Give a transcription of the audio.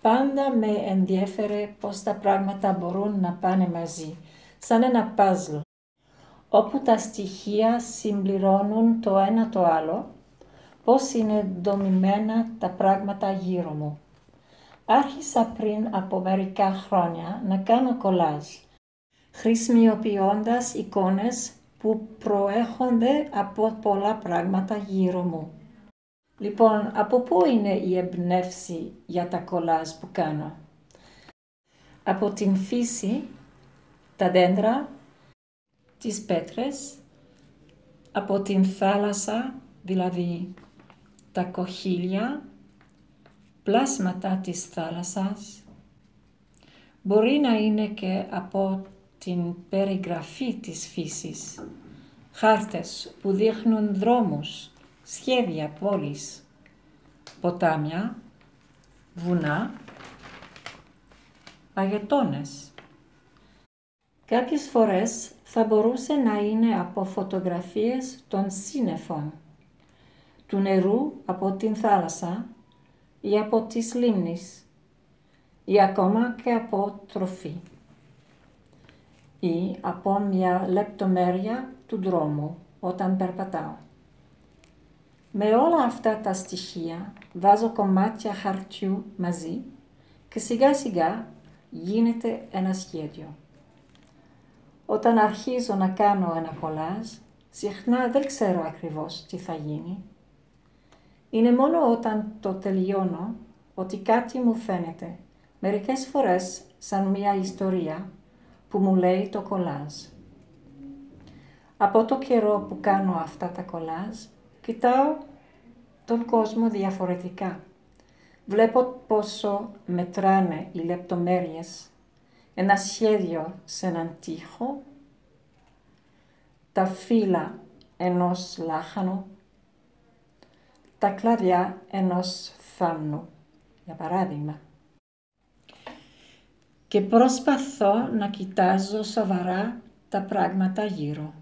Πάντα με ενδιέφερε πώς τα πράγματα μπορούν να πάνε μαζί, σαν ένα παζλ, όπου τα στοιχεία συμπληρώνουν το ένα το άλλο, πώς είναι δομημένα τα πράγματα γύρω μου. Άρχισα πριν από μερικά χρόνια να κάνω κολάζ, χρησιμοποιώντας εικόνες που προέρχονται από πολλά πράγματα γύρω μου. Λοιπόν, από πού είναι η εμπνεύση για τα κολάζ που κάνω? Από την φύση, τα δέντρα, τις πέτρες, από την θάλασσα, δηλαδή τα κοχύλια, πλάσματα της θάλασσας. Μπορεί να είναι και από την περιγραφή της φύσης, χάρτες που δείχνουν δρόμους, σχέδια πόλης, ποτάμια, βουνά, παγετώνες. Κάποιες φορές θα μπορούσε να είναι από φωτογραφίες των σύννεφων, του νερού από την θάλασσα ή από τις λίμνες ή ακόμα και από τροφή ή από μια λεπτομέρεια του δρόμου όταν περπατάω. Με όλα αυτά τα στοιχεία βάζω κομμάτια χαρτιού μαζί και σιγά σιγά γίνεται ένα σχέδιο. Όταν αρχίζω να κάνω ένα κολάζ, συχνά δεν ξέρω ακριβώς τι θα γίνει. Είναι μόνο όταν το τελειώνω ότι κάτι μου φαίνεται, μερικές φορές σαν μια ιστορία που μου λέει το κολάζ. Από το καιρό που κάνω αυτά τα κολάζ, κοιτάω τον κόσμο διαφορετικά. Βλέπω πόσο μετράνε οι λεπτομέρειες, ένα σχέδιο σε έναν τοίχο, τα φύλλα ενός λάχανου, τα κλαδιά ενός θάμνου, για παράδειγμα. Και προσπαθώ να κοιτάζω σοβαρά τα πράγματα γύρω.